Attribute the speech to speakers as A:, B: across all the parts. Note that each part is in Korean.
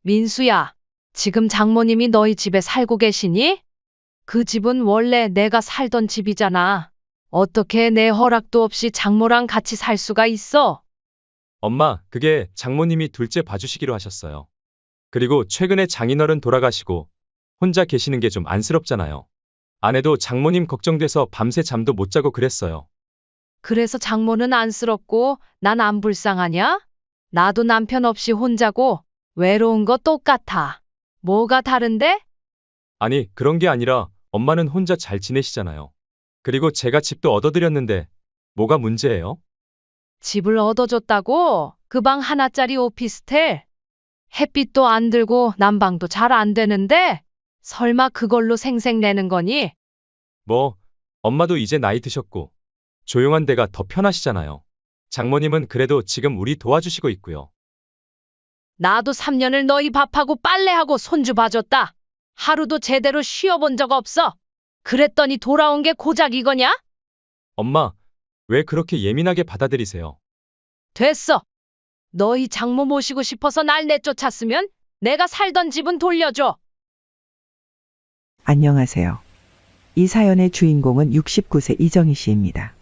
A: 민수야, 지금 장모님이 너희 집에 살고 계시니? 그 집은 원래 내가 살던 집이잖아. 어떻게 내 허락도 없이 장모랑 같이 살 수가 있어?
B: 엄마, 그게 장모님이 둘째 봐주시기로 하셨어요. 그리고 최근에 장인어른 돌아가시고 혼자 계시는 게 좀 안쓰럽잖아요. 아내도 장모님 걱정돼서 밤새 잠도 못 자고 그랬어요.
A: 그래서 장모는 안쓰럽고 난 안 불쌍하냐? 나도 남편 없이 혼자고 외로운 거 똑같아. 뭐가 다른데?
B: 아니, 그런 게 아니라 엄마는 혼자 잘 지내시잖아요. 그리고 제가 집도 얻어드렸는데 뭐가 문제예요?
A: 집을 얻어줬다고? 그 방 하나짜리 오피스텔? 햇빛도 안 들고 난방도 잘 안 되는데? 설마 그걸로 생색내는 거니?
B: 뭐, 엄마도 이제 나이 드셨고 조용한 데가 더 편하시잖아요. 장모님은 그래도 지금 우리 도와주시고 있고요.
A: 나도 3년을 너희 밥하고 빨래하고 손주 봐줬다. 하루도 제대로 쉬어본 적 없어. 그랬더니 돌아온 게 고작 이거냐?
B: 엄마, 왜 그렇게 예민하게 받아들이세요?
A: 됐어. 너희 장모 모시고 싶어서 날 내쫓았으면 내가 살던 집은 돌려줘.
C: 안녕하세요. 이 사연의 주인공은 69세 이정희 씨입니다.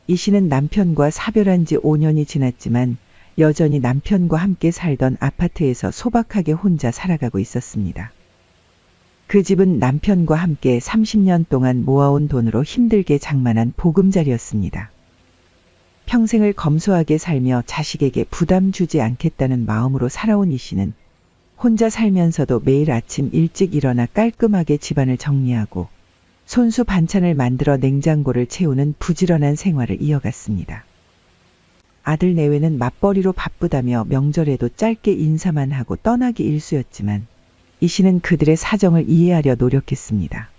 C: 이 씨는 남편과 사별한 지 5년이 지났지만 여전히 남편과 함께 살던 아파트에서 소박하게 혼자 살아가고 있었습니다. 그 집은 남편과 함께 30년 동안 모아온 돈으로 힘들게 장만한 보금자리였습니다. 평생을 검소하게 살며 자식에게 부담 주지 않겠다는 마음으로 살아온 이 씨는 혼자 살면서도 매일 아침 일찍 일어나 깔끔하게 집안을 정리하고 손수 반찬을 만들어 냉장고를 채우는 부지런한 생활을 이어갔습니다. 아들 내외는 맞벌이로 바쁘다며 명절에도 짧게 인사만 하고 떠나기 일쑤였지만 이 씨는 그들의 사정을 이해하려 노력했습니다.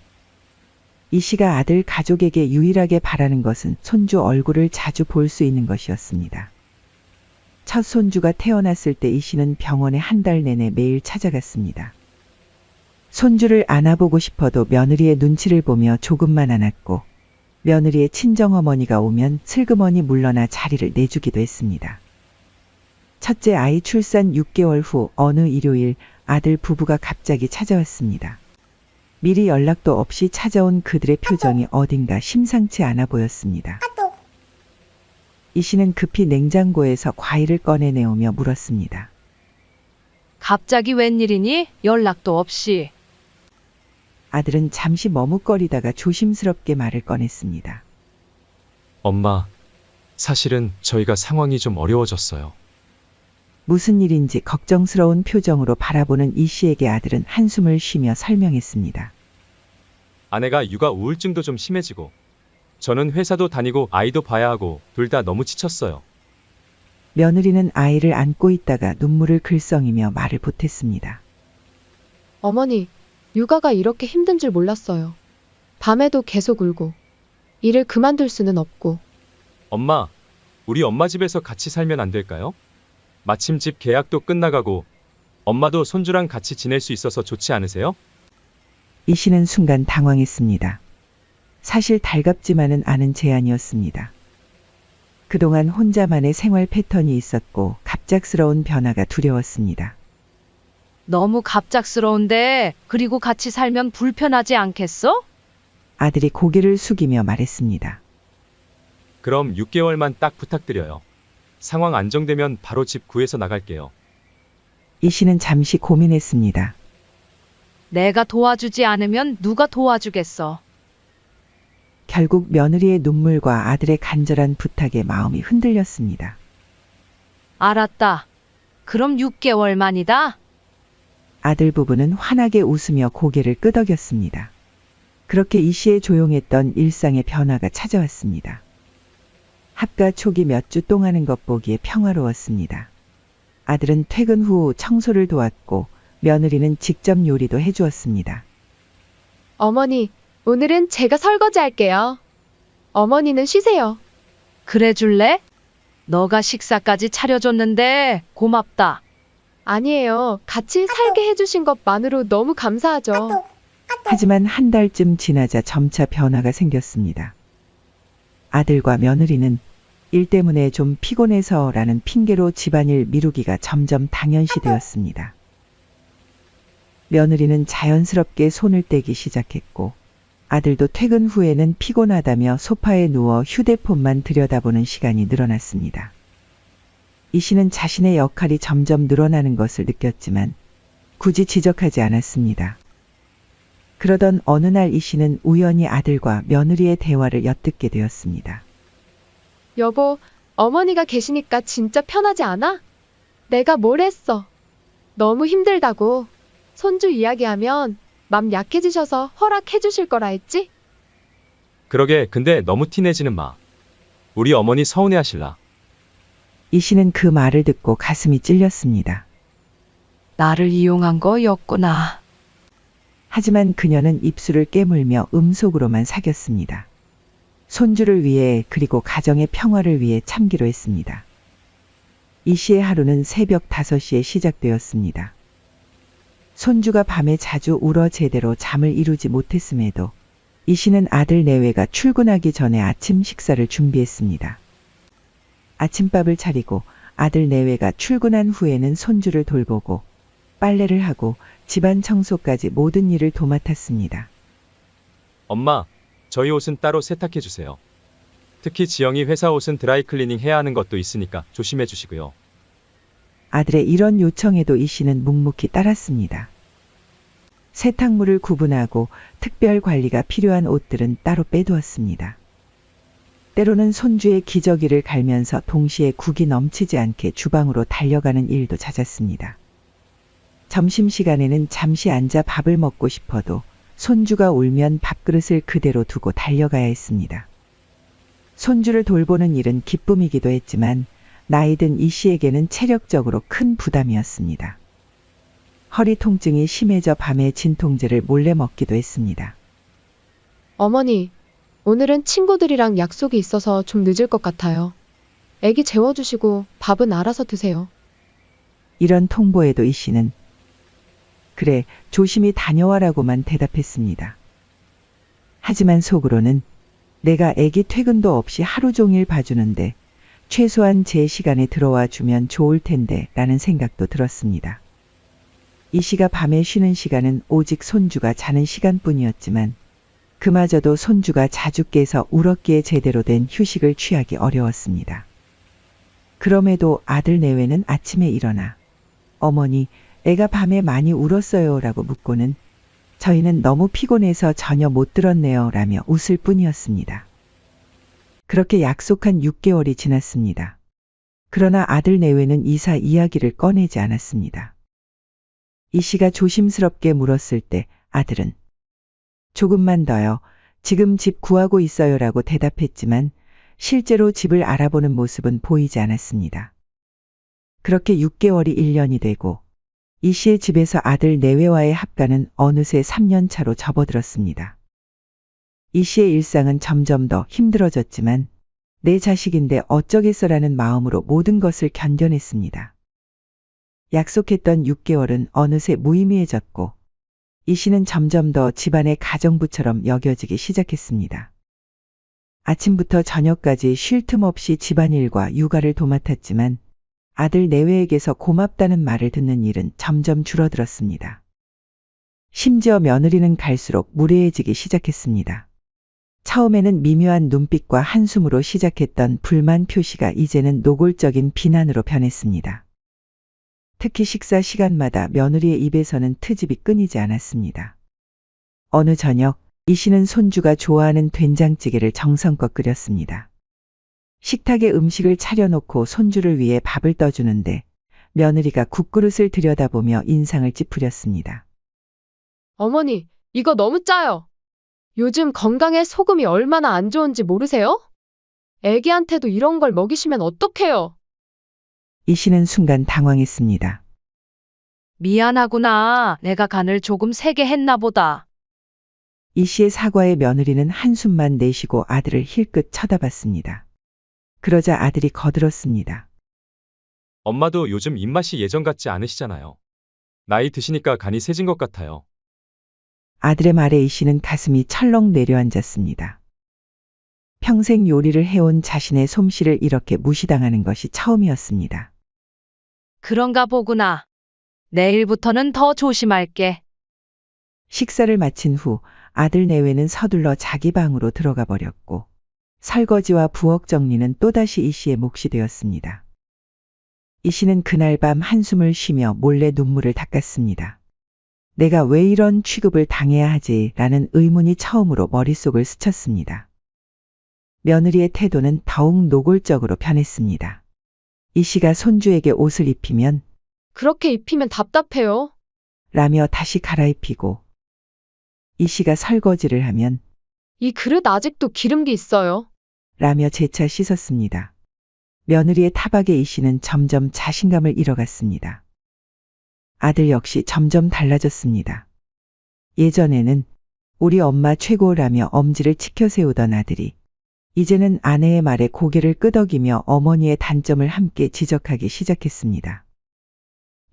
C: 이 씨가 아들 가족에게 유일하게 바라는 것은 손주 얼굴을 자주 볼 수 있는 것이었습니다. 첫 손주가 태어났을 때 이 씨는 병원에 한 달 내내 매일 찾아갔습니다. 손주를 안아보고 싶어도 며느리의 눈치를 보며 조금만 안았고 며느리의 친정어머니가 오면 슬그머니 물러나 자리를 내주기도 했습니다. 첫째 아이 출산 6개월 후 어느 일요일 아들 부부가 갑자기 찾아왔습니다. 미리 연락도 없이 찾아온 그들의 표정이 어딘가 심상치 않아 보였습니다. 이 씨는 급히 냉장고에서 과일을 꺼내내오며 물었습니다.
A: 갑자기 웬일이니? 연락도 없이.
C: 아들은 잠시 머뭇거리다가 조심스럽게 말을 꺼냈습니다.
B: 엄마, 사실은 저희가 상황이 좀 어려워졌어요.
C: 무슨 일인지 걱정스러운 표정으로 바라보는 이 씨에게 아들은 한숨을 쉬며 설명했습니다.
B: 아내가 육아 우울증도 좀 심해지고 저는 회사도 다니고 아이도 봐야 하고 둘 다 너무 지쳤어요.
C: 며느리는 아이를 안고 있다가 눈물을 글썽이며 말을 보탰습니다.
D: 어머니, 육아가 이렇게 힘든 줄 몰랐어요. 밤에도 계속 울고, 일을 그만둘 수는 없고.
B: 엄마, 우리 엄마 집에서 같이 살면 안 될까요? 마침 집 계약도 끝나가고 엄마도 손주랑 같이 지낼 수 있어서 좋지 않으세요?
C: 이 씨는 순간 당황했습니다. 사실 달갑지만은 않은 제안이었습니다. 그동안 혼자만의 생활 패턴이 있었고 갑작스러운 변화가 두려웠습니다.
A: 너무 갑작스러운데 그리고 같이 살면 불편하지 않겠어?
C: 아들이 고개를 숙이며 말했습니다.
B: 그럼 6개월만 딱 부탁드려요. 상황 안정되면 바로 집 구해서 나갈게요.
C: 이 씨는 잠시 고민했습니다.
A: 내가 도와주지 않으면 누가 도와주겠어?
C: 결국 며느리의 눈물과 아들의 간절한 부탁에 마음이 흔들렸습니다.
A: 알았다. 그럼 6개월만이다.
C: 아들 부부는 환하게 웃으며 고개를 끄덕였습니다. 그렇게 이 씨의 조용했던 일상의 변화가 찾아왔습니다. 합가 초기 몇 주 동안은 겉보기에 평화로웠습니다. 아들은 퇴근 후 청소를 도왔고 며느리는 직접 요리도 해주었습니다.
D: 어머니, 오늘은 제가 설거지 할게요. 어머니는 쉬세요.
A: 그래 줄래? 너가 식사까지 차려줬는데 고맙다.
D: 아니에요. 같이 살게 해주신 것만으로 너무 감사하죠.
C: 하지만 한 달쯤 지나자 점차 변화가 생겼습니다. 아들과 며느리는 일 때문에 좀 피곤해서라는 핑계로 집안일 미루기가 점점 당연시되었습니다. 며느리는 자연스럽게 손을 떼기 시작했고 아들도 퇴근 후에는 피곤하다며 소파에 누워 휴대폰만 들여다보는 시간이 늘어났습니다. 이 씨는 자신의 역할이 점점 늘어나는 것을 느꼈지만 굳이 지적하지 않았습니다. 그러던 어느 날 이 씨는 우연히 아들과 며느리의 대화를 엿듣게 되었습니다.
D: 여보, 어머니가 계시니까 진짜 편하지 않아? 내가 뭘 했어? 너무 힘들다고. 손주 이야기하면 맘 약해지셔서 허락해 주실 거라 했지?
B: 그러게 근데 너무 티내지는 마. 우리 어머니 서운해 하실라.
C: 이 씨는 그 말을 듣고 가슴이 찔렸습니다.
A: 나를 이용한 거였구나.
C: 하지만 그녀는 입술을 깨물며 음속으로만 사겼습니다. 손주를 위해 그리고 가정의 평화를 위해 참기로 했습니다. 이 씨의 하루는 새벽 5시에 시작되었습니다. 손주가 밤에 자주 울어 제대로 잠을 이루지 못했음에도 이 씨는 아들 내외가 출근하기 전에 아침 식사를 준비했습니다. 아침밥을 차리고 아들 내외가 출근한 후에는 손주를 돌보고 빨래를 하고 집안 청소까지 모든 일을 도맡았습니다.
B: 엄마, 저희 옷은 따로 세탁해 주세요. 특히 지영이 회사 옷은 드라이 클리닝 해야 하는 것도 있으니까 조심해 주시고요.
C: 아들의 이런 요청에도 이 씨는 묵묵히 따랐습니다. 세탁물을 구분하고 특별 관리가 필요한 옷들은 따로 빼두었습니다. 때로는 손주의 기저귀를 갈면서 동시에 국이 넘치지 않게 주방으로 달려가는 일도 잦았습니다. 점심시간에는 잠시 앉아 밥을 먹고 싶어도 손주가 울면 밥그릇을 그대로 두고 달려가야 했습니다. 손주를 돌보는 일은 기쁨이기도 했지만 나이든 이 씨에게는 체력적으로 큰 부담이었습니다. 허리 통증이 심해져 밤에 진통제를 몰래 먹기도 했습니다.
D: 어머니, 오늘은 친구들이랑 약속이 있어서 좀 늦을 것 같아요. 애기 재워주시고 밥은 알아서 드세요.
C: 이런 통보에도 이 씨는 그래, 조심히 다녀와라고만 대답했습니다. 하지만 속으로는 내가 애기 퇴근도 없이 하루 종일 봐주는데 최소한 제 시간에 들어와 주면 좋을 텐데 라는 생각도 들었습니다. 이 씨가 밤에 쉬는 시간은 오직 손주가 자는 시간뿐이었지만 그마저도 손주가 자주 깨서 울었기에 제대로 된 휴식을 취하기 어려웠습니다. 그럼에도 아들 내외는 아침에 일어나 어머니, 애가 밤에 많이 울었어요 라고 묻고는 저희는 너무 피곤해서 전혀 못 들었네요 라며 웃을 뿐이었습니다. 그렇게 약속한 6개월이 지났습니다. 그러나 아들 내외는 이사 이야기를 꺼내지 않았습니다. 이 씨가 조심스럽게 물었을 때 아들은 조금만 더요. 지금 집 구하고 있어요 라고 대답했지만 실제로 집을 알아보는 모습은 보이지 않았습니다. 그렇게 6개월이 1년이 되고 이 씨의 집에서 아들 내외와의 합가는 어느새 3년 차로 접어들었습니다. 이 씨의 일상은 점점 더 힘들어졌지만 내 자식인데 어쩌겠어라는 마음으로 모든 것을 견뎌냈습니다. 약속했던 6개월은 어느새 무의미해졌고 이 씨는 점점 더 집안의 가정부처럼 여겨지기 시작했습니다. 아침부터 저녁까지 쉴 틈 없이 집안일과 육아를 도맡았지만 아들 내외에게서 고맙다는 말을 듣는 일은 점점 줄어들었습니다. 심지어 며느리는 갈수록 무례해지기 시작했습니다. 처음에는 미묘한 눈빛과 한숨으로 시작했던 불만 표시가 이제는 노골적인 비난으로 변했습니다. 특히 식사 시간마다 며느리의 입에서는 트집이 끊이지 않았습니다. 어느 저녁 이 씨는 손주가 좋아하는 된장찌개를 정성껏 끓였습니다. 식탁에 음식을 차려놓고 손주를 위해 밥을 떠주는데 며느리가 국그릇을 들여다보며 인상을 찌푸렸습니다.
D: 어머니, 이거 너무 짜요. 요즘 건강에 소금이 얼마나 안 좋은지 모르세요? 애기한테도 이런 걸 먹이시면 어떡해요?
C: 이 씨는 순간 당황했습니다.
A: 미안하구나. 내가 간을 조금 세게 했나 보다.
C: 이 씨의 사과에 며느리는 한숨만 내쉬고 아들을 힐끗 쳐다봤습니다. 그러자 아들이 거들었습니다.
B: 엄마도 요즘 입맛이 예전 같지 않으시잖아요. 나이 드시니까 간이 세진 것 같아요.
C: 아들의 말에 이 씨는 가슴이 철렁 내려앉았습니다. 평생 요리를 해온 자신의 솜씨를 이렇게 무시당하는 것이 처음이었습니다.
A: 그런가 보구나. 내일부터는 더 조심할게.
C: 식사를 마친 후 아들 내외는 서둘러 자기 방으로 들어가 버렸고 설거지와 부엌 정리는 또다시 이 씨의 몫이 되었습니다. 이 씨는 그날 밤 한숨을 쉬며 몰래 눈물을 닦았습니다. 내가 왜 이런 취급을 당해야 하지라는 의문이 처음으로 머릿속을 스쳤습니다. 며느리의 태도는 더욱 노골적으로 변했습니다. 이 씨가 손주에게 옷을 입히면
D: 그렇게 입히면 답답해요.
C: 라며 다시 갈아입히고 이 씨가 설거지를 하면
D: 이 그릇 아직도 기름기 있어요.
C: 라며 재차 씻었습니다. 며느리의 타박에 이 씨는 점점 자신감을 잃어갔습니다. 아들 역시 점점 달라졌습니다. 예전에는 우리 엄마 최고라며 엄지를 치켜 세우던 아들이 이제는 아내의 말에 고개를 끄덕이며 어머니의 단점을 함께 지적하기 시작했습니다.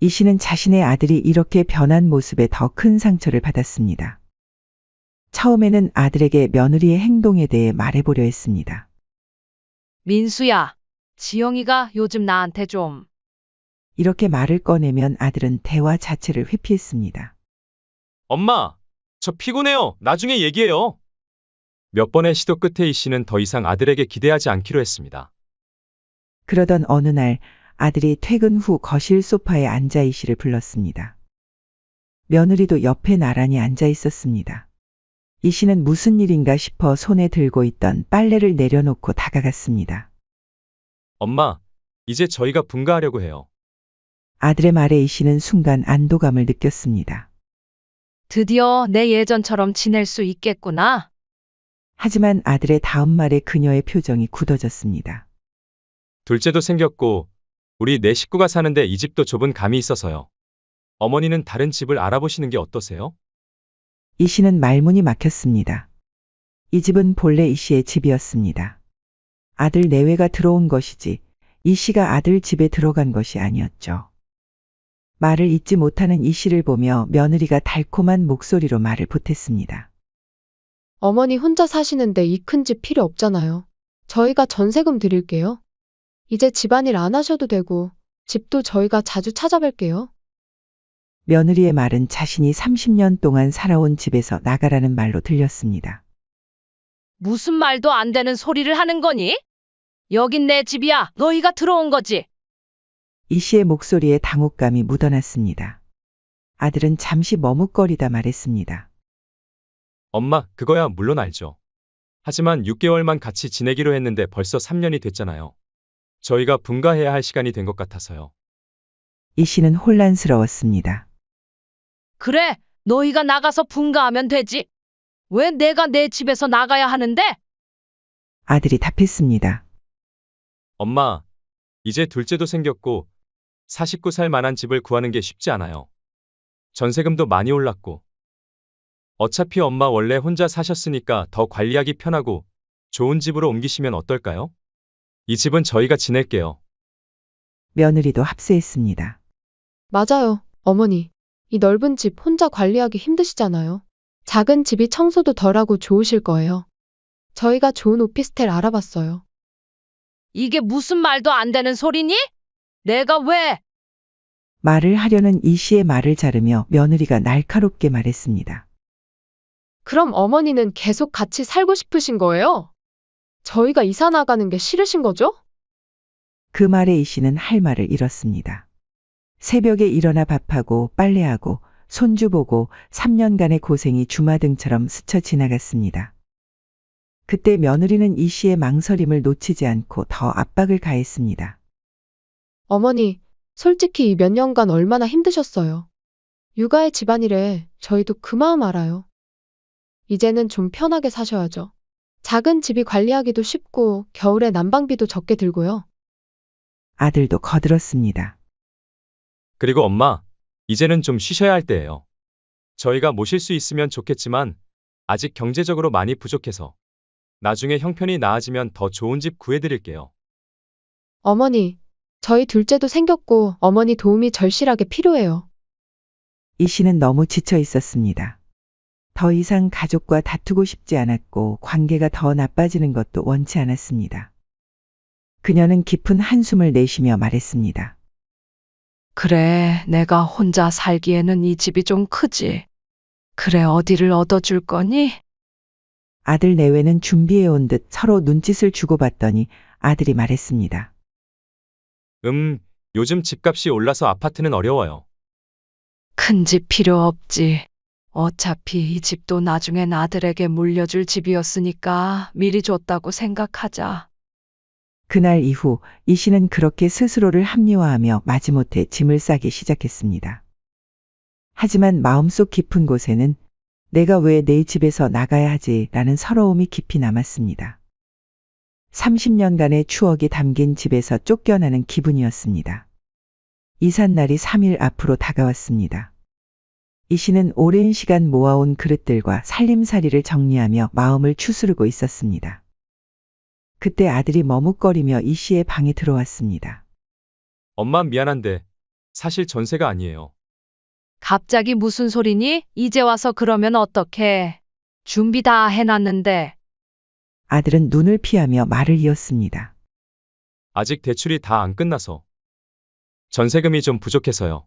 C: 이 씨는 자신의 아들이 이렇게 변한 모습에 더 큰 상처를 받았습니다. 처음에는 아들에게 며느리의 행동에 대해 말해보려 했습니다.
A: 민수야, 지영이가 요즘 나한테 좀.
C: 이렇게 말을 꺼내면 아들은 대화 자체를 회피했습니다.
B: 엄마, 저 피곤해요. 나중에 얘기해요. 몇 번의 시도 끝에 이 씨는 더 이상 아들에게 기대하지 않기로 했습니다.
C: 그러던 어느 날 아들이 퇴근 후 거실 소파에 앉아 이 씨를 불렀습니다. 며느리도 옆에 나란히 앉아 있었습니다. 이 씨는 무슨 일인가 싶어 손에 들고 있던 빨래를 내려놓고 다가갔습니다.
B: 엄마, 이제 저희가 분가하려고 해요.
C: 아들의 말에 이 씨는 순간 안도감을 느꼈습니다.
A: 드디어 내 예전처럼 지낼 수 있겠구나.
C: 하지만 아들의 다음 말에 그녀의 표정이 굳어졌습니다.
B: 둘째도 생겼고 우리 네 식구가 사는데 이 집도 좁은 감이 있어서요. 어머니는 다른 집을 알아보시는 게 어떠세요?
C: 이 씨는 말문이 막혔습니다. 이 집은 본래 이 씨의 집이었습니다. 아들 내외가 들어온 것이지 이 씨가 아들 집에 들어간 것이 아니었죠. 말을 잇지 못하는 이 씨를 보며 며느리가 달콤한 목소리로 말을 보탰습니다.
D: 어머니 혼자 사시는데 이 큰 집 필요 없잖아요. 저희가 전세금 드릴게요. 이제 집안일 안 하셔도 되고 집도 저희가 자주 찾아뵐게요.
C: 며느리의 말은 자신이 30년 동안 살아온 집에서 나가라는 말로 들렸습니다.
A: 무슨 말도 안 되는 소리를 하는 거니? 여긴 내 집이야. 너희가 들어온 거지.
C: 이 씨의 목소리에 당혹감이 묻어났습니다. 아들은 잠시 머뭇거리다 말했습니다.
B: 엄마, 그거야 물론 알죠. 하지만 6개월만 같이 지내기로 했는데 벌써 3년이 됐잖아요. 저희가 분가해야 할 시간이 된 것 같아서요.
C: 이 씨는 혼란스러웠습니다.
A: 그래, 너희가 나가서 분가하면 되지. 왜 내가 내 집에서 나가야 하는데?
C: 아들이 답했습니다.
B: 엄마, 이제 둘째도 생겼고 49살 만한 집을 구하는 게 쉽지 않아요. 전세금도 많이 올랐고. 어차피 엄마 원래 혼자 사셨으니까 더 관리하기 편하고 좋은 집으로 옮기시면 어떨까요? 이 집은 저희가 지낼게요.
C: 며느리도 합세했습니다.
D: 맞아요, 어머니. 이 넓은 집 혼자 관리하기 힘드시잖아요. 작은 집이 청소도 덜하고 좋으실 거예요. 저희가 좋은 오피스텔 알아봤어요.
A: 이게 무슨 말도 안 되는 소리니? 내가 왜?
C: 말을 하려는 이 씨의 말을 자르며 며느리가 날카롭게 말했습니다.
D: 그럼 어머니는 계속 같이 살고 싶으신 거예요? 저희가 이사 나가는 게 싫으신 거죠?
C: 그 말에 이 씨는 할 말을 잃었습니다. 새벽에 일어나 밥하고 빨래하고 손주 보고 3년간의 고생이 주마등처럼 스쳐 지나갔습니다. 그때 며느리는 이 씨의 망설임을 놓치지 않고 더 압박을 가했습니다.
D: 어머니, 솔직히 이 몇 년간 얼마나 힘드셨어요. 육아의 집안일에 저희도 그 마음 알아요. 이제는 좀 편하게 사셔야죠. 작은 집이 관리하기도 쉽고 겨울에 난방비도 적게 들고요.
C: 아들도 거들었습니다.
B: 그리고 엄마, 이제는 좀 쉬셔야 할 때예요. 저희가 모실 수 있으면 좋겠지만 아직 경제적으로 많이 부족해서 나중에 형편이 나아지면 더 좋은 집 구해드릴게요.
D: 어머니, 저희 둘째도 생겼고 어머니 도움이 절실하게 필요해요.
C: 이 씨는 너무 지쳐 있었습니다. 더 이상 가족과 다투고 싶지 않았고 관계가 더 나빠지는 것도 원치 않았습니다. 그녀는 깊은 한숨을 내쉬며 말했습니다.
A: 그래, 내가 혼자 살기에는 이 집이 좀 크지. 그래, 어디를 얻어줄 거니?
C: 아들 내외는 준비해온 듯 서로 눈짓을 주고받더니 아들이 말했습니다.
B: 요즘 집값이 올라서 아파트는 어려워요.
A: 큰 집 필요 없지. 어차피 이 집도 나중엔 아들에게 물려줄 집이었으니까 미리 줬다고 생각하자.
C: 그날 이후 이 씨는 그렇게 스스로를 합리화하며 마지못해 짐을 싸기 시작했습니다. 하지만 마음속 깊은 곳에는 내가 왜 내 집에서 나가야 하지라는 서러움이 깊이 남았습니다. 30년간의 추억이 담긴 집에서 쫓겨나는 기분이었습니다. 이삿날이 3일 앞으로 다가왔습니다. 이 씨는 오랜 시간 모아온 그릇들과 살림살이를 정리하며 마음을 추스르고 있었습니다. 그때 아들이 머뭇거리며 이 씨의 방에 들어왔습니다.
B: 엄마 미안한데 사실 전세가 아니에요.
A: 갑자기 무슨 소리니? 이제 와서 그러면 어떡해? 준비 다 해놨는데.
C: 아들은 눈을 피하며 말을 이었습니다.
B: 아직 대출이 다 안 끝나서. 전세금이 좀 부족해서요.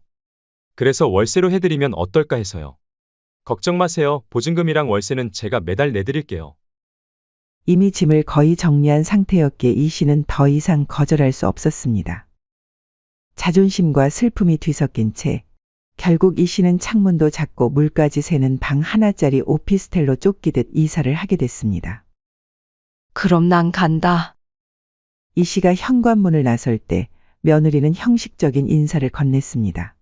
B: 그래서 월세로 해드리면 어떨까 해서요. 걱정 마세요. 보증금이랑 월세는 제가 매달 내드릴게요.
C: 이미 짐을 거의 정리한 상태였기에 이 씨는 더 이상 거절할 수 없었습니다. 자존심과 슬픔이 뒤섞인 채 결국 이 씨는 창문도 작고 물까지 새는 방 하나짜리 오피스텔로 쫓기듯 이사를 하게 됐습니다.
A: 그럼 난 간다.
C: 이 씨가 현관문을 나설 때 며느리는 형식적인 인사를 건넸습니다.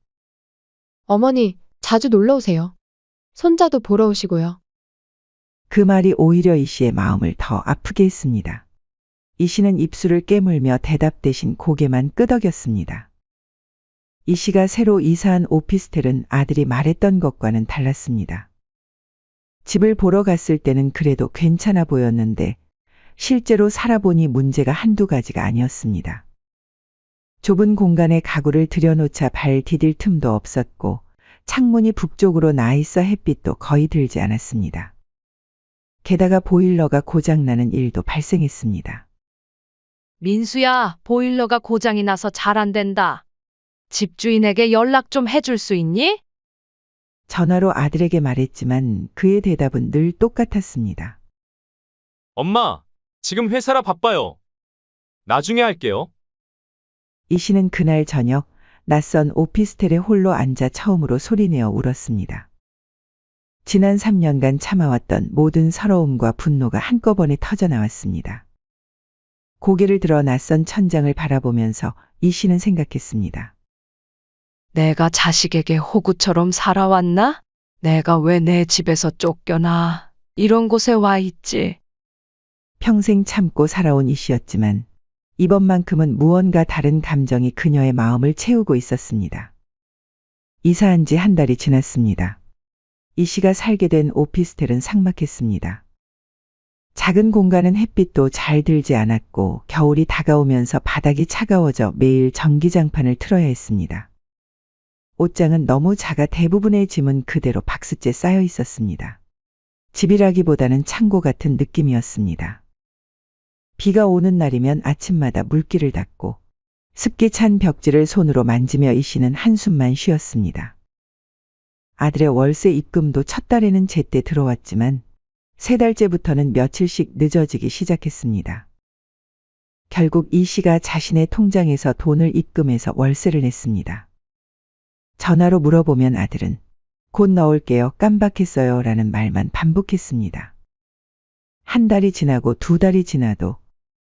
D: 어머니, 자주 놀러 오세요. 손자도 보러 오시고요.
C: 그 말이 오히려 이 씨의 마음을 더 아프게 했습니다. 이 씨는 입술을 깨물며 대답 대신 고개만 끄덕였습니다. 이 씨가 새로 이사한 오피스텔은 아들이 말했던 것과는 달랐습니다. 집을 보러 갔을 때는 그래도 괜찮아 보였는데 실제로 살아보니 문제가 한두 가지가 아니었습니다. 좁은 공간에 가구를 들여놓자 발 디딜 틈도 없었고 창문이 북쪽으로 나 있어 햇빛도 거의 들지 않았습니다. 게다가 보일러가 고장나는 일도 발생했습니다.
A: 민수야, 보일러가 고장이 나서 잘 안 된다. 집주인에게 연락 좀 해줄 수 있니?
C: 전화로 아들에게 말했지만 그의 대답은 늘 똑같았습니다.
B: 엄마, 지금 회사라 바빠요. 나중에 할게요.
C: 이 씨는 그날 저녁 낯선 오피스텔에 홀로 앉아 처음으로 소리내어 울었습니다. 지난 3년간 참아왔던 모든 서러움과 분노가 한꺼번에 터져나왔습니다. 고개를 들어 낯선 천장을 바라보면서 이 씨는 생각했습니다.
A: 내가 자식에게 호구처럼 살아왔나? 내가 왜 내 집에서 쫓겨나? 이런 곳에 와 있지.
C: 평생 참고 살아온 이 씨였지만 이번만큼은 무언가 다른 감정이 그녀의 마음을 채우고 있었습니다. 이사한 지 한 달이 지났습니다. 이 씨가 살게 된 오피스텔은 삭막했습니다. 작은 공간은 햇빛도 잘 들지 않았고 겨울이 다가오면서 바닥이 차가워져 매일 전기장판을 틀어야 했습니다. 옷장은 너무 작아 대부분의 짐은 그대로 박스째 쌓여 있었습니다. 집이라기보다는 창고 같은 느낌이었습니다. 비가 오는 날이면 아침마다 물기를 닦고 습기 찬 벽지를 손으로 만지며 이 씨는 한숨만 쉬었습니다. 아들의 월세 입금도 첫 달에는 제때 들어왔지만 3달째부터는 며칠씩 늦어지기 시작했습니다. 결국 이 씨가 자신의 통장에서 돈을 입금해서 월세를 냈습니다. 전화로 물어보면 아들은 곧 넣을게요, 깜박했어요 라는 말만 반복했습니다. 한 달이 지나고 2달이 지나도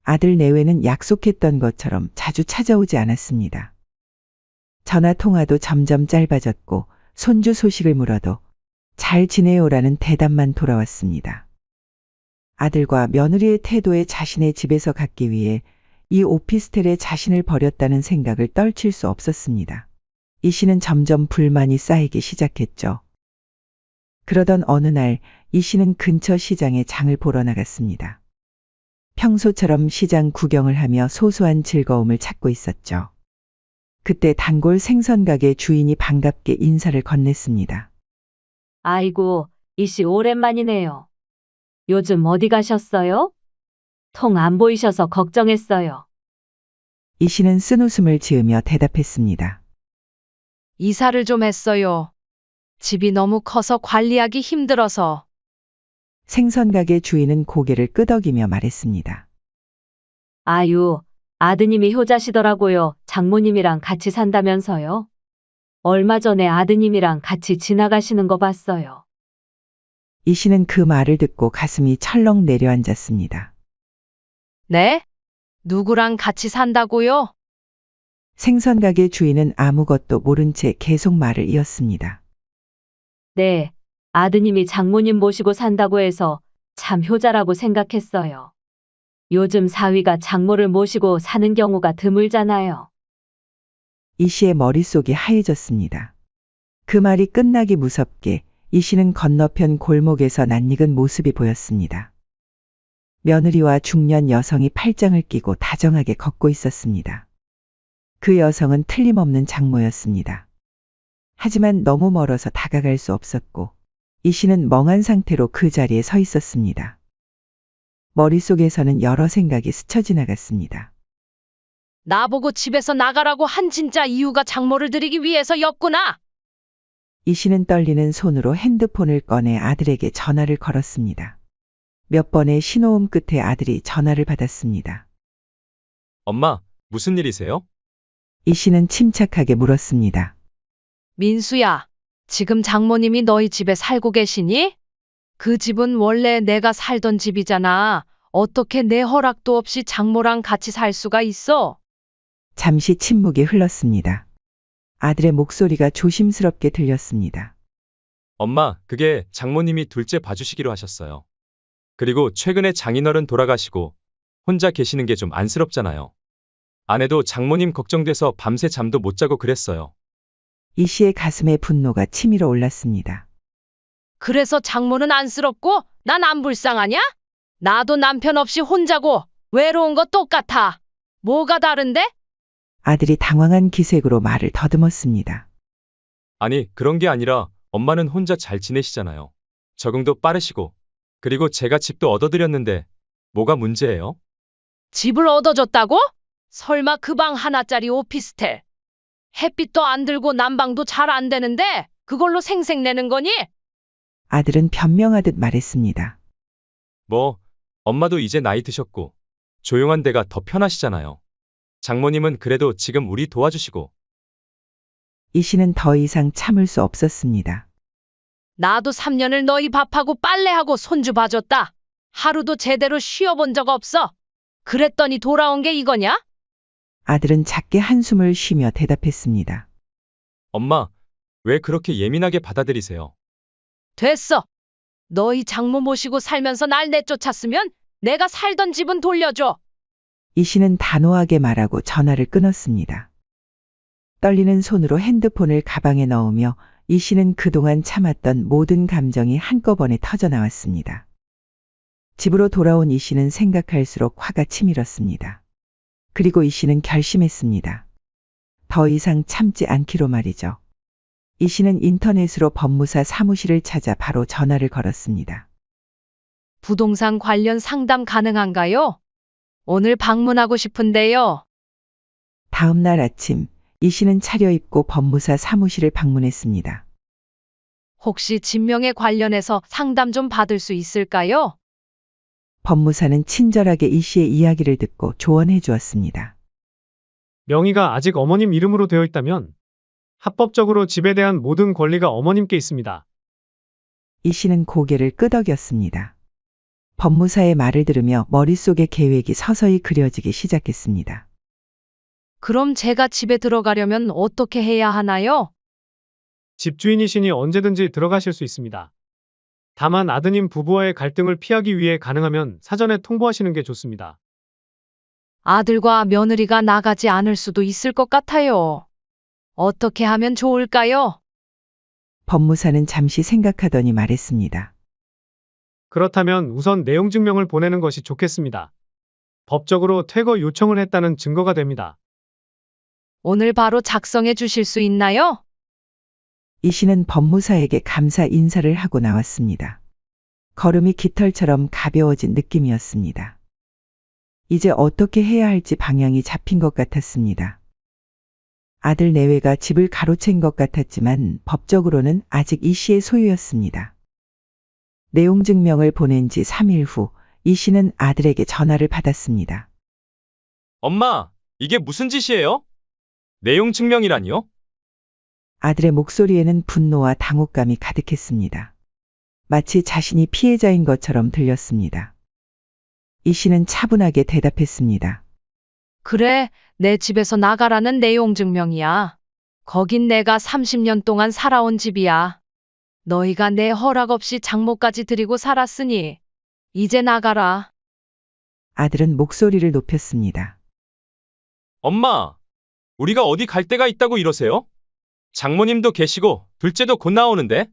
C: 아들 내외는 약속했던 것처럼 자주 찾아오지 않았습니다. 전화 통화도 점점 짧아졌고 손주 소식을 물어도 잘 지내요라는 대답만 돌아왔습니다. 아들과 며느리의 태도에 자신의 집에서 갖기 위해 이 오피스텔에 자신을 버렸다는 생각을 떨칠 수 없었습니다. 이 씨는 점점 불만이 쌓이기 시작했죠. 그러던 어느 날 이 씨는 근처 시장에 장을 보러 나갔습니다. 평소처럼 시장 구경을 하며 소소한 즐거움을 찾고 있었죠. 그때 단골 생선 가게 주인이 반갑게 인사를 건넸습니다.
E: 아이고, 이씨 오랜만이네요. 요즘 어디 가셨어요? 통 안 보이셔서 걱정했어요.
C: 이 씨는 쓴웃음을 지으며 대답했습니다.
A: 이사를 좀 했어요. 집이 너무 커서 관리하기 힘들어서.
C: 생선가게 주인은 고개를 끄덕이며 말했습니다.
E: 아유, 아드님이 효자시더라고요. 장모님이랑 같이 산다면서요? 얼마 전에 아드님이랑 같이 지나가시는 거 봤어요.
C: 이 씨는 그 말을 듣고 가슴이 철렁 내려앉았습니다.
A: 네? 누구랑 같이 산다고요?
C: 생선가게 주인은 아무것도 모른 채 계속 말을 이었습니다.
E: 네, 아드님이 장모님 모시고 산다고 해서 참 효자라고 생각했어요. 요즘 사위가 장모를 모시고 사는 경우가 드물잖아요.
C: 이 씨의 머릿속이 하얘졌습니다. 그 말이 끝나기 무섭게 이 씨는 건너편 골목에서 낯익은 모습이 보였습니다. 며느리와 중년 여성이 팔짱을 끼고 다정하게 걷고 있었습니다. 그 여성은 틀림없는 장모였습니다. 하지만 너무 멀어서 다가갈 수 없었고 이 씨는 멍한 상태로 그 자리에 서 있었습니다. 머릿속에서는 여러 생각이 스쳐 지나갔습니다.
A: 나보고 집에서 나가라고 한 진짜 이유가 장모를 드리기 위해서였구나.
C: 이 씨는 떨리는 손으로 핸드폰을 꺼내 아들에게 전화를 걸었습니다. 몇 번의 신호음 끝에 아들이 전화를 받았습니다.
B: 엄마, 무슨 일이세요?
C: 이 씨는 침착하게 물었습니다.
A: 민수야, 지금 장모님이 너희 집에 살고 계시니? 그 집은 원래 내가 살던 집이잖아. 어떻게 내 허락도 없이 장모랑 같이 살 수가 있어?
C: 잠시 침묵이 흘렀습니다. 아들의 목소리가 조심스럽게 들렸습니다.
B: 엄마, 그게 장모님이 둘째 봐주시기로 하셨어요. 그리고 최근에 장인어른 돌아가시고 혼자 계시는 게 좀 안쓰럽잖아요. 아내도 장모님 걱정돼서 밤새 잠도 못 자고 그랬어요.
C: 이 씨의 가슴에 분노가 치밀어 올랐습니다.
A: 그래서 장모는 안쓰럽고 난 안 불쌍하냐? 나도 남편 없이 혼자고 외로운 거 똑같아. 뭐가 다른데?
C: 아들이 당황한 기색으로 말을 더듬었습니다.
B: 아니, 그런 게 아니라 엄마는 혼자 잘 지내시잖아요. 적응도 빠르시고. 그리고 제가 집도 얻어드렸는데 뭐가 문제예요?
A: 집을 얻어줬다고? 설마 그 방 하나짜리 오피스텔. 햇빛도 안 들고 난방도 잘 안 되는데 그걸로 생색내는 거니?
C: 아들은 변명하듯 말했습니다.
B: 뭐, 엄마도 이제 나이 드셨고 조용한 데가 더 편하시잖아요. 장모님은 그래도 지금 우리 도와주시고.
C: 이 씨는 더 이상 참을 수 없었습니다.
A: 나도 3년을 너희 밥하고 빨래하고 손주 봐줬다. 하루도 제대로 쉬어본 적 없어. 그랬더니 돌아온 게 이거냐?
C: 아들은 작게 한숨을 쉬며 대답했습니다.
B: 엄마, 왜 그렇게 예민하게 받아들이세요?
A: 됐어. 너희 장모 모시고 살면서 날 내쫓았으면 내가 살던 집은 돌려줘.
C: 이 씨는 단호하게 말하고 전화를 끊었습니다. 떨리는 손으로 핸드폰을 가방에 넣으며 이 씨는 그동안 참았던 모든 감정이 한꺼번에 터져 나왔습니다. 집으로 돌아온 이 씨는 생각할수록 화가 치밀었습니다. 그리고 이 씨는 결심했습니다. 더 이상 참지 않기로 말이죠. 이 씨는 인터넷으로 법무사 사무실을 찾아 바로 전화를 걸었습니다.
A: 부동산 관련 상담 가능한가요? 오늘 방문하고 싶은데요.
C: 다음 날 아침 이 씨는 차려입고 법무사 사무실을 방문했습니다.
A: 혹시 진명에 관련해서 상담 좀 받을 수 있을까요?
C: 법무사는 친절하게 이 씨의 이야기를 듣고 조언해 주었습니다.
F: 명의가 아직 어머님 이름으로 되어 있다면 합법적으로 집에 대한 모든 권리가 어머님께 있습니다.
C: 이 씨는 고개를 끄덕였습니다. 법무사의 말을 들으며 머릿속에 계획이 서서히 그려지기 시작했습니다.
A: 그럼 제가 집에 들어가려면 어떻게 해야 하나요?
F: 집주인이시니 언제든지 들어가실 수 있습니다. 다만 아드님 부부와의 갈등을 피하기 위해 가능하면 사전에 통보하시는 게 좋습니다.
A: 아들과 며느리가 나가지 않을 수도 있을 것 같아요. 어떻게 하면 좋을까요?
C: 법무사는 잠시 생각하더니 말했습니다.
F: 그렇다면 우선 내용 증명을 보내는 것이 좋겠습니다. 법적으로 퇴거 요청을 했다는 증거가 됩니다.
A: 오늘 바로 작성해 주실 수 있나요?
C: 이 씨는 법무사에게 감사 인사를 하고 나왔습니다. 걸음이 깃털처럼 가벼워진 느낌이었습니다. 이제 어떻게 해야 할지 방향이 잡힌 것 같았습니다. 아들 내외가 집을 가로챈 것 같았지만 법적으로는 아직 이 씨의 소유였습니다. 내용 증명을 보낸 지 3일 후 이 씨는 아들에게 전화를 받았습니다.
B: 엄마, 이게 무슨 짓이에요? 내용 증명이라니요?
C: 아들의 목소리에는 분노와 당혹감이 가득했습니다. 마치 자신이 피해자인 것처럼 들렸습니다. 이 씨는 차분하게 대답했습니다.
A: 그래, 내 집에서 나가라는 내용 증명이야. 거긴 내가 30년 동안 살아온 집이야. 너희가 내 허락 없이 장모까지 들이고 살았으니 이제 나가라.
C: 아들은 목소리를 높였습니다.
B: 엄마, 우리가 어디 갈 데가 있다고 이러세요? 장모님도 계시고 둘째도 곧 나오는데?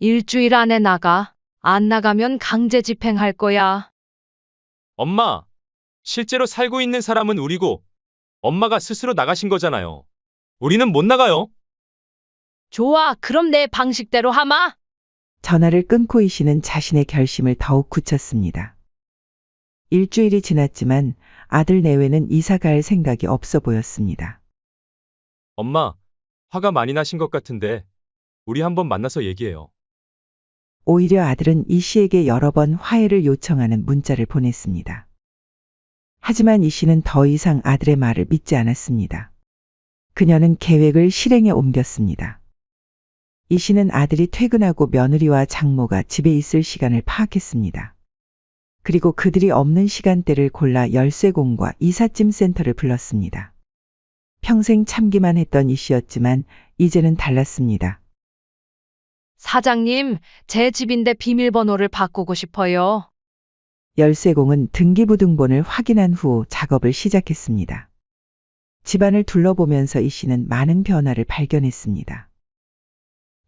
A: 일주일 안에 나가. 안 나가면 강제 집행할 거야.
B: 엄마, 실제로 살고 있는 사람은 우리고 엄마가 스스로 나가신 거잖아요. 우리는 못 나가요.
A: 좋아, 그럼 내 방식대로 하마.
C: 전화를 끊고 이 씨는 자신의 결심을 더욱 굳혔습니다. 일주일이 지났지만 아들 내외는 이사 갈 생각이 없어 보였습니다.
B: 엄마, 화가 많이 나신 것 같은데 우리 한번 만나서 얘기해요.
C: 오히려 아들은 이 씨에게 여러 번 화해를 요청하는 문자를 보냈습니다. 하지만 이 씨는 더 이상 아들의 말을 믿지 않았습니다. 그녀는 계획을 실행에 옮겼습니다. 이 씨는 아들이 퇴근하고 며느리와 장모가 집에 있을 시간을 파악했습니다. 그리고 그들이 없는 시간대를 골라 열쇠공과 이삿짐 센터를 불렀습니다. 평생 참기만 했던 이 씨였지만 이제는 달랐습니다.
A: 사장님, 제 집인데 비밀번호를 바꾸고 싶어요.
C: 열쇠공은 등기부등본을 확인한 후 작업을 시작했습니다. 집안을 둘러보면서 이 씨는 많은 변화를 발견했습니다.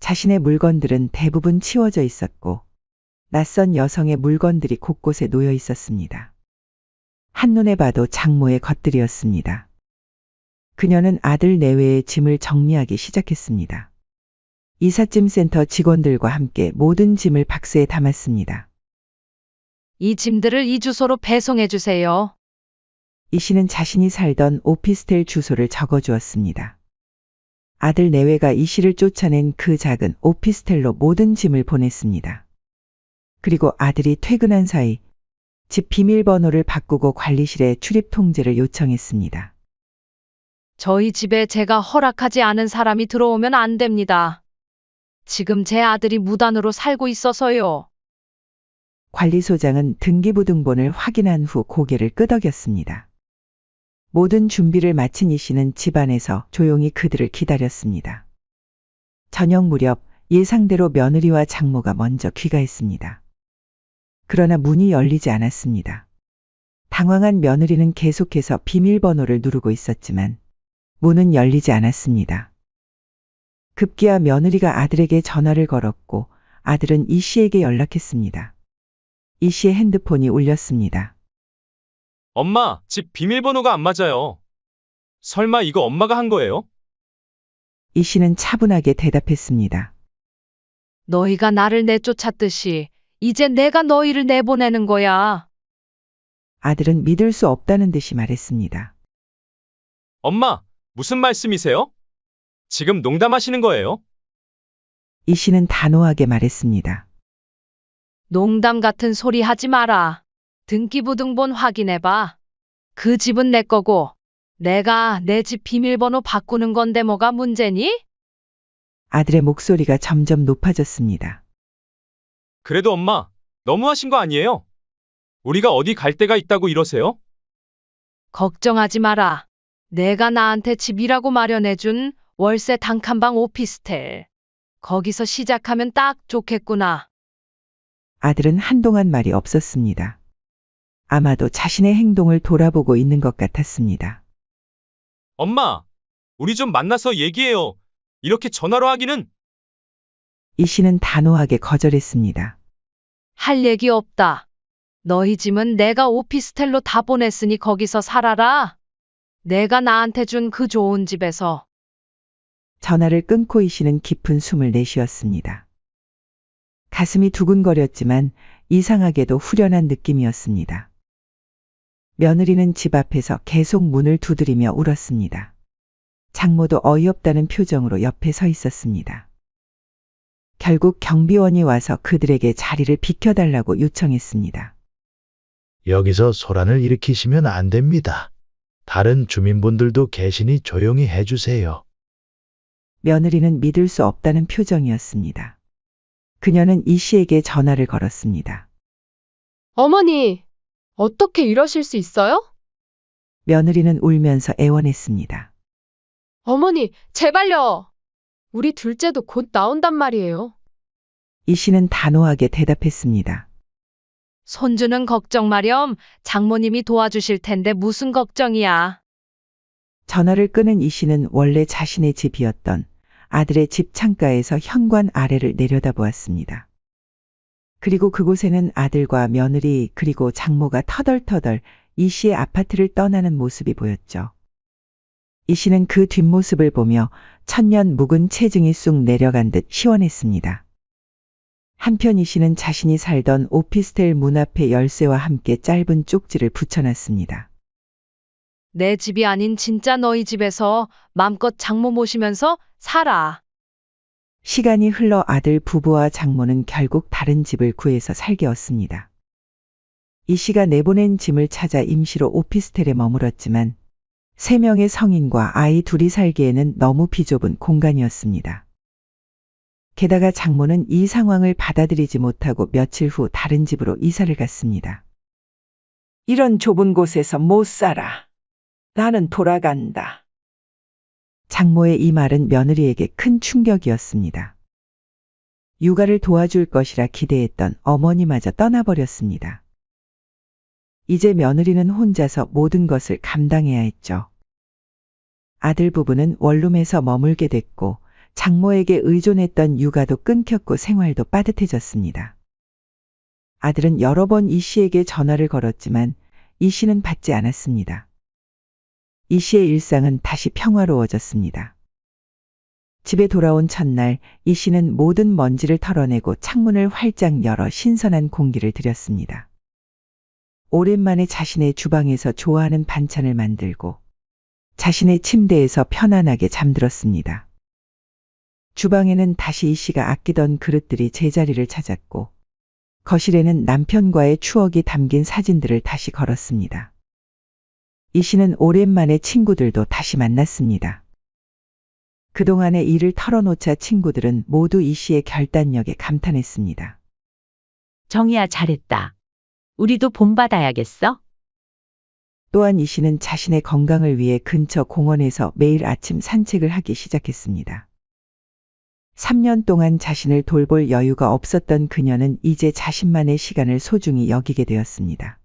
C: 자신의 물건들은 대부분 치워져 있었고 낯선 여성의 물건들이 곳곳에 놓여 있었습니다. 한눈에 봐도 장모의 것들이었습니다. 그녀는 아들 내외의 짐을 정리하기 시작했습니다. 이삿짐 센터 직원들과 함께 모든 짐을 박스에 담았습니다.
A: 이 짐들을 이 주소로 배송해 주세요.
C: 이 씨는 자신이 살던 오피스텔 주소를 적어주었습니다. 아들 내외가 이 씨를 쫓아낸 그 작은 오피스텔로 모든 짐을 보냈습니다. 그리고 아들이 퇴근한 사이 집 비밀번호를 바꾸고 관리실에 출입 통제를 요청했습니다.
A: 저희 집에 제가 허락하지 않은 사람이 들어오면 안 됩니다. 지금 제 아들이 무단으로 살고 있어서요.
C: 관리소장은 등기부등본을 확인한 후 고개를 끄덕였습니다. 모든 준비를 마친 이 씨는 집안에서 조용히 그들을 기다렸습니다. 저녁 무렵 예상대로 며느리와 장모가 먼저 귀가했습니다. 그러나 문이 열리지 않았습니다. 당황한 며느리는 계속해서 비밀번호를 누르고 있었지만 문은 열리지 않았습니다. 급기야 며느리가 아들에게 전화를 걸었고 아들은 이 씨에게 연락했습니다. 이 씨의 핸드폰이 울렸습니다.
B: 엄마, 집 비밀번호가 안 맞아요. 설마 이거 엄마가 한 거예요?
C: 이 씨는 차분하게 대답했습니다.
A: 너희가 나를 내쫓았듯이 이제 내가 너희를 내보내는 거야.
C: 아들은 믿을 수 없다는 듯이 말했습니다.
B: 엄마, 무슨 말씀이세요? 지금 농담하시는 거예요?
C: 이 씨는 단호하게 말했습니다.
A: 농담 같은 소리 하지 마라. 등기부등본 확인해봐. 그 집은 내 거고 내가 내 집 비밀번호 바꾸는 건데 뭐가 문제니?
C: 아들의 목소리가 점점 높아졌습니다.
B: 그래도 엄마, 너무하신 거 아니에요? 우리가 어디 갈 데가 있다고 이러세요?
A: 걱정하지 마라. 내가 나한테 집이라고 마련해준 월세 단칸방 오피스텔. 거기서 시작하면 딱 좋겠구나.
C: 아들은 한동안 말이 없었습니다. 아마도 자신의 행동을 돌아보고 있는 것 같았습니다.
B: 엄마, 우리 좀 만나서 얘기해요. 이렇게 전화로 하기는.
C: 이 씨는 단호하게 거절했습니다.
A: 할 얘기 없다. 너희 짐은 내가 오피스텔로 다 보냈으니 거기서 살아라. 내가 나한테 준 그 좋은 집에서.
C: 전화를 끊고 이 씨는 깊은 숨을 내쉬었습니다. 가슴이 두근거렸지만 이상하게도 후련한 느낌이었습니다. 며느리는 집 앞에서 계속 문을 두드리며 울었습니다. 장모도 어이없다는 표정으로 옆에 서 있었습니다. 결국 경비원이 와서 그들에게 자리를 비켜달라고 요청했습니다.
G: 여기서 소란을 일으키시면 안 됩니다. 다른 주민분들도 계시니 조용히 해주세요.
C: 며느리는 믿을 수 없다는 표정이었습니다. 그녀는 이 씨에게 전화를 걸었습니다.
D: 어머니, 어떻게 이러실 수 있어요?
C: 며느리는 울면서 애원했습니다.
D: 어머니, 제발요. 우리 둘째도 곧 나온단 말이에요.
C: 이 씨는 단호하게 대답했습니다.
A: 손주는 걱정 마렴. 장모님이 도와주실 텐데 무슨 걱정이야.
C: 전화를 끊은 이 씨는 원래 자신의 집이었던 아들의 집 창가에서 현관 아래를 내려다보았습니다. 그리고 그곳에는 아들과 며느리 그리고 장모가 터덜터덜 이 씨의 아파트를 떠나는 모습이 보였죠. 이 씨는 그 뒷모습을 보며 천년 묵은 체증이 쑥 내려간 듯 시원했습니다. 한편 이 씨는 자신이 살던 오피스텔 문 앞에 열쇠와 함께 짧은 쪽지를 붙여놨습니다.
A: 내 집이 아닌 진짜 너희 집에서 맘껏 장모 모시면서 살아.
C: 시간이 흘러 아들 부부와 장모는 결국 다른 집을 구해서 살게 왔습니다. 이 씨가 내보낸 짐을 찾아 임시로 오피스텔에 머물었지만 3명의 성인과 아이 둘이 살기에는 너무 비좁은 공간이었습니다. 게다가 장모는 이 상황을 받아들이지 못하고 며칠 후 다른 집으로 이사를 갔습니다. 이런 좁은 곳에서 못 살아. 나는 돌아간다. 장모의 이 말은 며느리에게 큰 충격이었습니다. 육아를 도와줄 것이라 기대했던 어머니마저 떠나버렸습니다. 이제 며느리는 혼자서 모든 것을 감당해야 했죠. 아들 부부는 원룸에서 머물게 됐고 장모에게 의존했던 육아도 끊겼고 생활도 빠듯해졌습니다. 아들은 여러 번 이 씨에게 전화를 걸었지만 이 씨는 받지 않았습니다. 이 씨의 일상은 다시 평화로워졌습니다. 집에 돌아온 첫날 이 씨는 모든 먼지를 털어내고 창문을 활짝 열어 신선한 공기를 들였습니다. 오랜만에 자신의 주방에서 좋아하는 반찬을 만들고 자신의 침대에서 편안하게 잠들었습니다. 주방에는 다시 이 씨가 아끼던 그릇들이 제자리를 찾았고 거실에는 남편과의 추억이 담긴 사진들을 다시 걸었습니다. 이 씨는 오랜만에 친구들도 다시 만났습니다. 그동안의 일을 털어놓자 친구들은 모두 이 씨의 결단력에 감탄했습니다.
H: 정희야, 잘했다. 우리도 본받아야겠어?
C: 또한 이 씨는 자신의 건강을 위해 근처 공원에서 매일 아침 산책을 하기 시작했습니다. 3년 동안 자신을 돌볼 여유가 없었던 그녀는 이제 자신만의 시간을 소중히 여기게 되었습니다.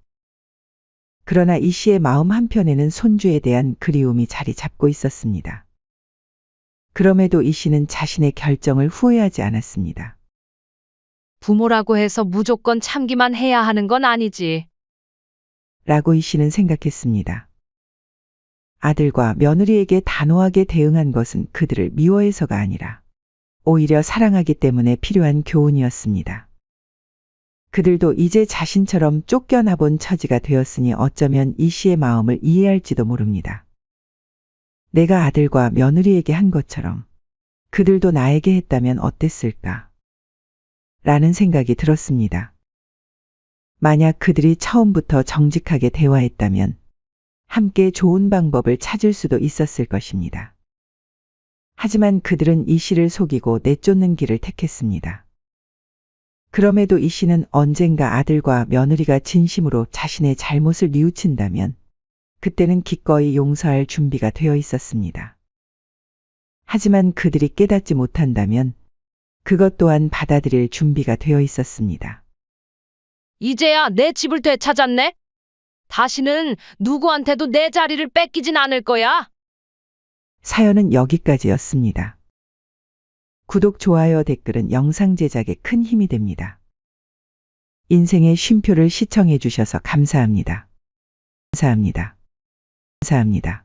C: 그러나 이 씨의 마음 한편에는 손주에 대한 그리움이 자리 잡고 있었습니다. 그럼에도 이 씨는 자신의 결정을 후회하지 않았습니다.
A: 부모라고 해서 무조건 참기만 해야 하는 건 아니지.
C: 라고 이 씨는 생각했습니다. 아들과 며느리에게 단호하게 대응한 것은 그들을 미워해서가 아니라 오히려 사랑하기 때문에 필요한 교훈이었습니다. 그들도 이제 자신처럼 쫓겨나본 처지가 되었으니 어쩌면 이 씨의 마음을 이해할지도 모릅니다. 내가 아들과 며느리에게 한 것처럼 그들도 나에게 했다면 어땠을까? 라는 생각이 들었습니다. 만약 그들이 처음부터 정직하게 대화했다면 함께 좋은 방법을 찾을 수도 있었을 것입니다. 하지만 그들은 이 씨를 속이고 내쫓는 길을 택했습니다. 그럼에도 이 씨는 언젠가 아들과 며느리가 진심으로 자신의 잘못을 뉘우친다면 그때는 기꺼이 용서할 준비가 되어 있었습니다. 하지만 그들이 깨닫지 못한다면 그것 또한 받아들일 준비가 되어 있었습니다.
A: 이제야 내 집을 되찾았네? 다시는 누구한테도 내 자리를 뺏기진 않을 거야.
C: 사연은 여기까지였습니다. 구독, 좋아요, 댓글은 영상 제작에 큰 힘이 됩니다. 인생의 쉼표를 시청해 주셔서 감사합니다. 감사합니다. 감사합니다.